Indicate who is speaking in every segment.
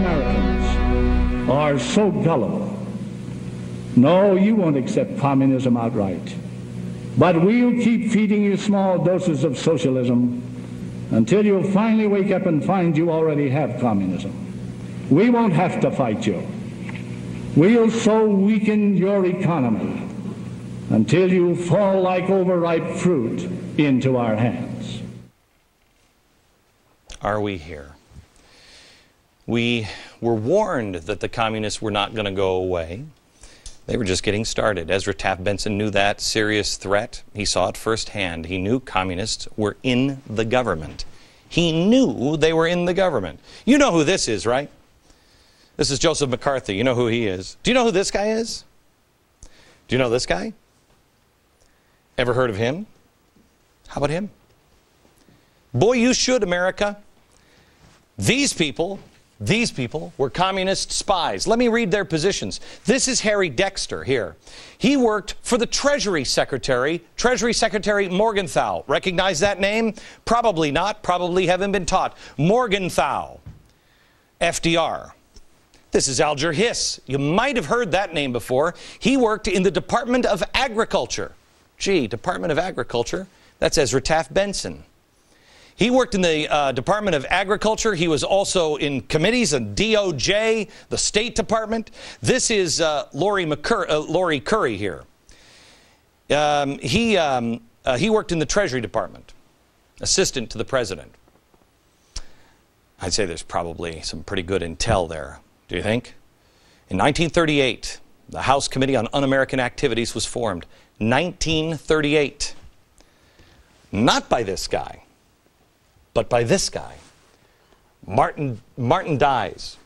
Speaker 1: Americans are so gullible. No, you won't accept communism outright. But we'll keep feeding you small doses of socialism until you finally wake up and find you already have communism. We won't have to fight you. We'll so weaken your economy until you fall like overripe fruit into our hands.
Speaker 2: Are we here? We were warned that the communists were not going to go away. They were just getting started. Ezra Taft Benson knew that serious threat. He saw it firsthand. He knew communists were in the government. He knew they were in the government. You know who this is, right? This is Joseph McCarthy. You know who he is. Do you know who this guy is? Do you know this guy? Ever heard of him? How about him? Boy, you should, America. These people were communist spies. Let me read their positions. This is Harry Dexter here. He worked for the Treasury Secretary Morgenthau. Recognize that name? Probably not. Probably haven't been taught. Morgenthau. FDR. This is Alger Hiss. You might have heard that name before. He worked in the Department of Agriculture. Gee, Department of Agriculture. That's Ezra Taft Benson. He worked in the Department of Agriculture. He was also in committees and DOJ, the State Department. This is Lori Curry here. He worked in the Treasury Department, assistant to the president. I'd say there's probably some pretty good intel there. Do you think? In 1938, the House Committee on Un-American Activities was formed. 1938. Not by this guy, but by this guy, Martin Dies.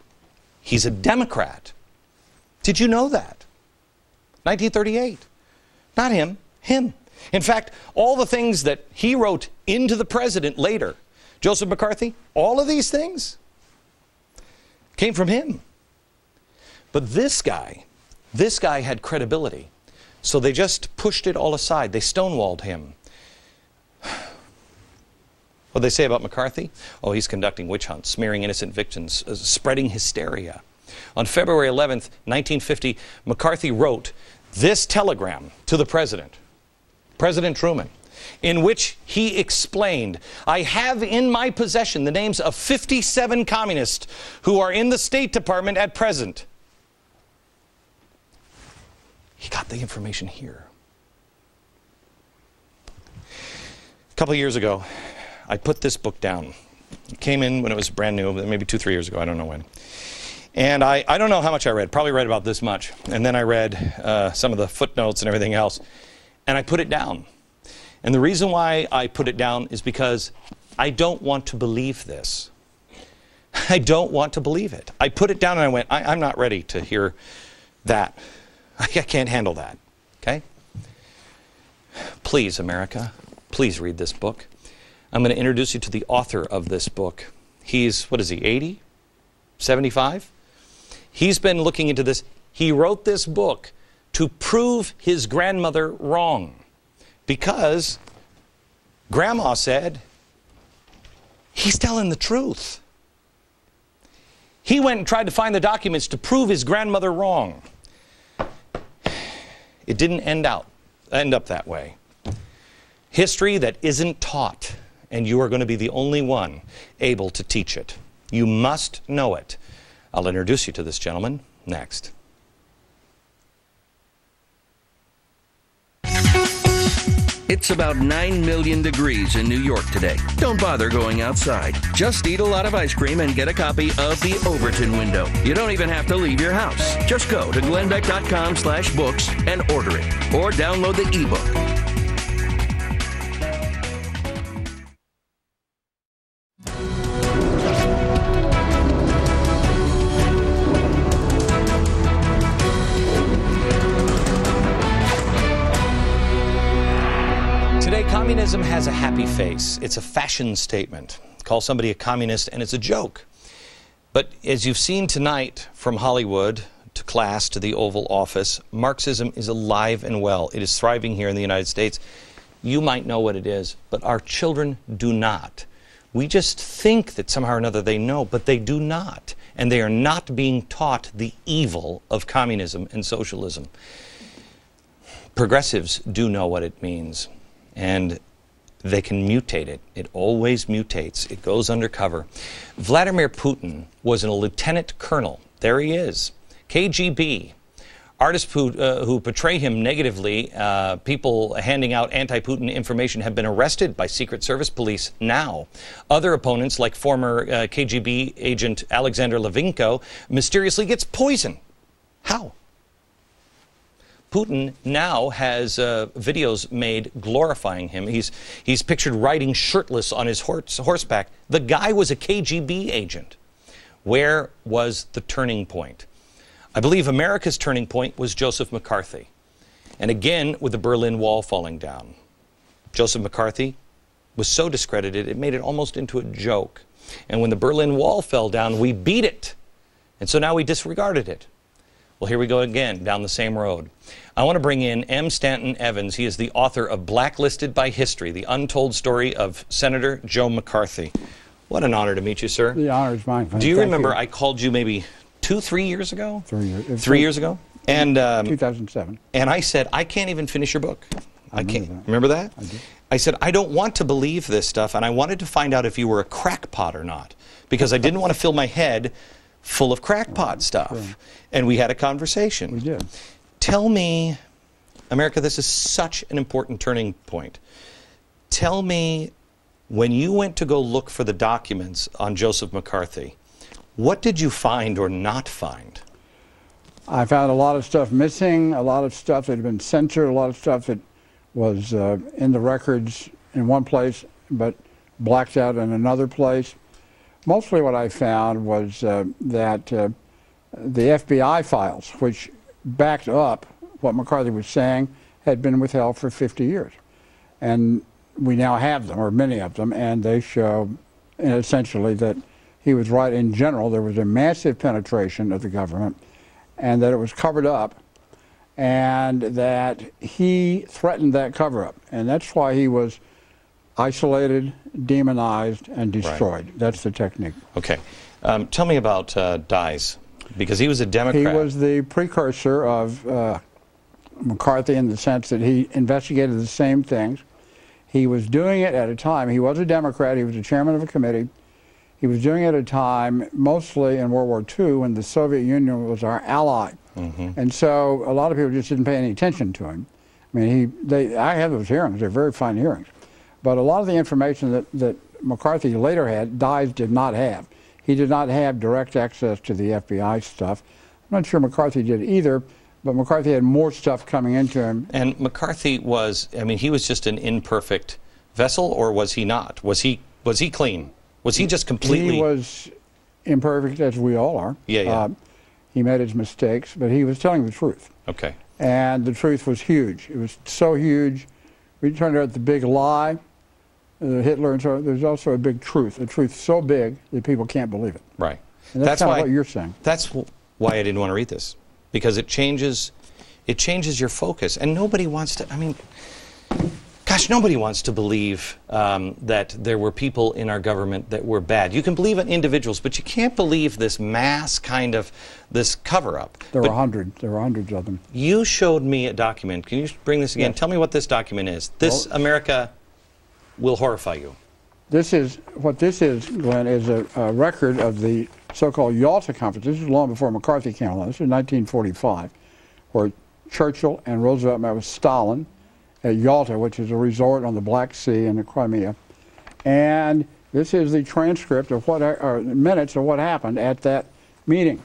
Speaker 2: He's a Democrat. Did you know that? 1938. Not him, him. In fact, all the things that he wrote into the president later, Joseph McCarthy, all of these things came from him. But this guy had credibility. So they just pushed it all aside. They stonewalled him. What do they say about McCarthy? Oh, he's conducting witch hunts, smearing innocent victims, spreading hysteria. On February 11th, 1950, McCarthy wrote this telegram to the president, President Truman, in which he explained, I have in my possession the names of 57 communists who are in the State Department at present. He got the information here. A couple of years ago, I put this book down. It came in when it was brand new, maybe 2-3 years ago, I don't know when. And I don't know how much I read, probably read about this much. And then I read some of the footnotes and everything else. And I put it down. And the reason why I put it down is because I don't want to believe this. I don't want to believe it. I put it down and I went, I'm not ready to hear that. I can't handle that, okay? Please, America, please read this book. I'm going to introduce you to the author of this book. He's, what is he, 80? 75? He's been looking into this. He wrote this book to prove his grandmother wrong because Grandma said he's telling the truth. He went and tried to find the documents to prove his grandmother wrong. It didn't end up that way. History that isn't taught, and you are going to be the only one able to teach it. You must know it. I'll introduce you to this gentleman next.
Speaker 3: It's about 9 million degrees in New York today. Don't bother going outside. Just eat a lot of ice cream and get a copy of The Overton Window. You don't even have to leave your house. Just go to glennbeck.com/books and order it. Or download the ebook.
Speaker 2: Communism has a happy face. It's a fashion statement. Call somebody a communist and it's a joke. But as you've seen tonight, from Hollywood to class to the Oval Office, Marxism is alive and well. It is thriving here in the United States. You might know what it is, but our children do not. We just think that somehow or another they know, but they do not. and they are not being taught the evil of communism and socialism. Progressives do know what it means, and they can mutate it. It always mutates. It goes undercover. Vladimir Putin was a lieutenant colonel. There he is. KGB. Artists who portray him negatively, people handing out anti-Putin information, have been arrested by Secret Service police now. Other opponents, like former KGB agent Alexander Levinko, mysteriously gets poisoned. How? Putin now has videos made glorifying him. He's pictured riding shirtless on his horseback. The guy was a KGB agent. Where was the turning point? I believe America's turning point was Joseph McCarthy. And again, with the Berlin Wall falling down. Joseph McCarthy was so discredited, it made it almost into a joke. And when the Berlin Wall fell down, we beat it. And so now we disregarded it. Well, here we go again, down the same road. I want to bring in M. Stanton Evans. He is the author of Blacklisted by History, the untold story of Senator Joe McCarthy. What an honor to meet you, sir.
Speaker 4: The honor is mine.
Speaker 2: Do you remember I called you maybe 3 years ago?
Speaker 4: 3 years.
Speaker 2: 3 years ago? And
Speaker 4: 2007.
Speaker 2: And I said, I can't even finish your book. I can't. Remember that?
Speaker 4: I did.
Speaker 2: I said, I don't want to believe this stuff, and I wanted to find out if you were a crackpot or not, because I didn't want to fill my head full of crackpot stuff. Sure. And we had a conversation.
Speaker 4: We did.
Speaker 2: Tell me, America, this is such an important turning point. Tell me, when you went to go look for the documents on Joseph McCarthy, what did you find or not find?
Speaker 4: I found a lot of stuff missing, a lot of stuff that had been censored, a lot of stuff that was in the records in one place but blacked out in another place. Mostly what I found was that the FBI files, which backed up what McCarthy was saying, had been withheld for 50 years. And we now have them, or many of them, and they show essentially that he was right in general. There was a massive penetration of the government, and that it was covered up, and that he threatened that cover-up. And that's why he was isolated, demonized, and destroyed. Right. That's the technique.
Speaker 2: Okay. Tell me about Dies, because he was a Democrat.
Speaker 4: He was the precursor of McCarthy in the sense that he investigated the same things. He was doing it at a time, he was a Democrat, he was the chairman of a committee. He was doing it at a time, mostly in World War II, when the Soviet Union was our ally. Mm-hmm. And so a lot of people just didn't pay any attention to him. I mean, I had those hearings, they're very fine hearings. But a lot of the information that McCarthy later had, Dies did not have. He did not have direct access to the FBI stuff. I'm not sure McCarthy did either, but McCarthy had more stuff coming into him.
Speaker 2: And McCarthy was, I mean, he was just an imperfect vessel, or was he not? Was he clean? Was he just completely...
Speaker 4: He was imperfect, as we all are.
Speaker 2: Yeah, yeah.
Speaker 4: He made his mistakes, but he was telling the truth.
Speaker 2: Okay.
Speaker 4: And the truth was huge. It was so huge. We turned out the big lie, Hitler, and so there's also a big truth. A truth so big that people can't believe it.
Speaker 2: Right.
Speaker 4: And that's kind of what you're saying.
Speaker 2: That's why I didn't want to read this, because it changes your focus, and nobody wants to. I mean, gosh, nobody wants to believe that there were people in our government that were bad. You can believe in individuals, but you can't believe this mass kind of this cover-up.
Speaker 4: There were hundreds of them.
Speaker 2: You showed me a document. Can you bring this again? Yes. Tell me what this document is. This, well, America will horrify you.
Speaker 4: What this is, Glenn, is a record of the so-called Yalta Conference. This is long before McCarthy came along. This is 1945, where Churchill and Roosevelt met with Stalin at Yalta, which is a resort on the Black Sea in the Crimea. And this is the transcript of minutes of what happened at that meeting.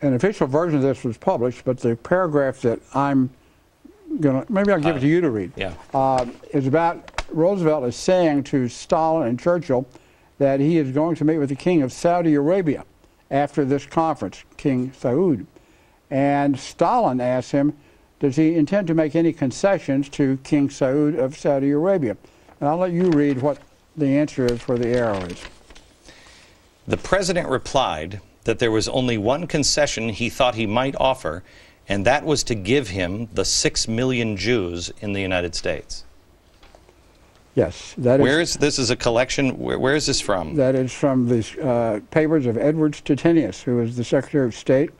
Speaker 4: An official version of this was published, but the paragraph that I'm going to, maybe I'll give it to you to read, is about Roosevelt is saying to Stalin and Churchill that he is going to meet with the king of Saudi Arabia after this conference, King Saud. And Stalin asked him, does he intend to make any concessions to King Saud of Saudi Arabia? And I'll let you read what the answer is where the arrow is.
Speaker 2: The president replied that there was only one concession he thought he might offer, and that was to give him the 6 million Jews in the United States.
Speaker 4: Yes. That
Speaker 2: Where is this? Is a collection? Where is this from?
Speaker 4: That is from the papers of Edward Stettinius, who was the Secretary of State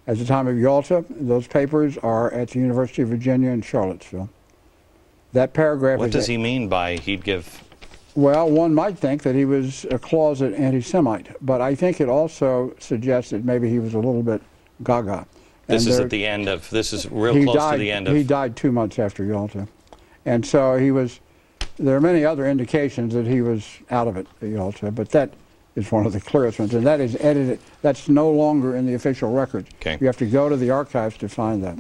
Speaker 4: at the time of Yalta. Those papers are at the University of Virginia in Charlottesville. That paragraph.
Speaker 2: What does he mean by he'd give?
Speaker 4: Well, one might think that he was a closet anti-Semite, but I think it also suggests that maybe he was a little bit gaga.
Speaker 2: This is at the end of. This is real close to the end of.
Speaker 4: He died 2 months after Yalta, and so he was. There are many other indications that he was out of it at Yalta, but that is one of the clearest ones, and that is edited. That's no longer in the official records.
Speaker 2: Okay.
Speaker 4: You have to go to the archives to find that.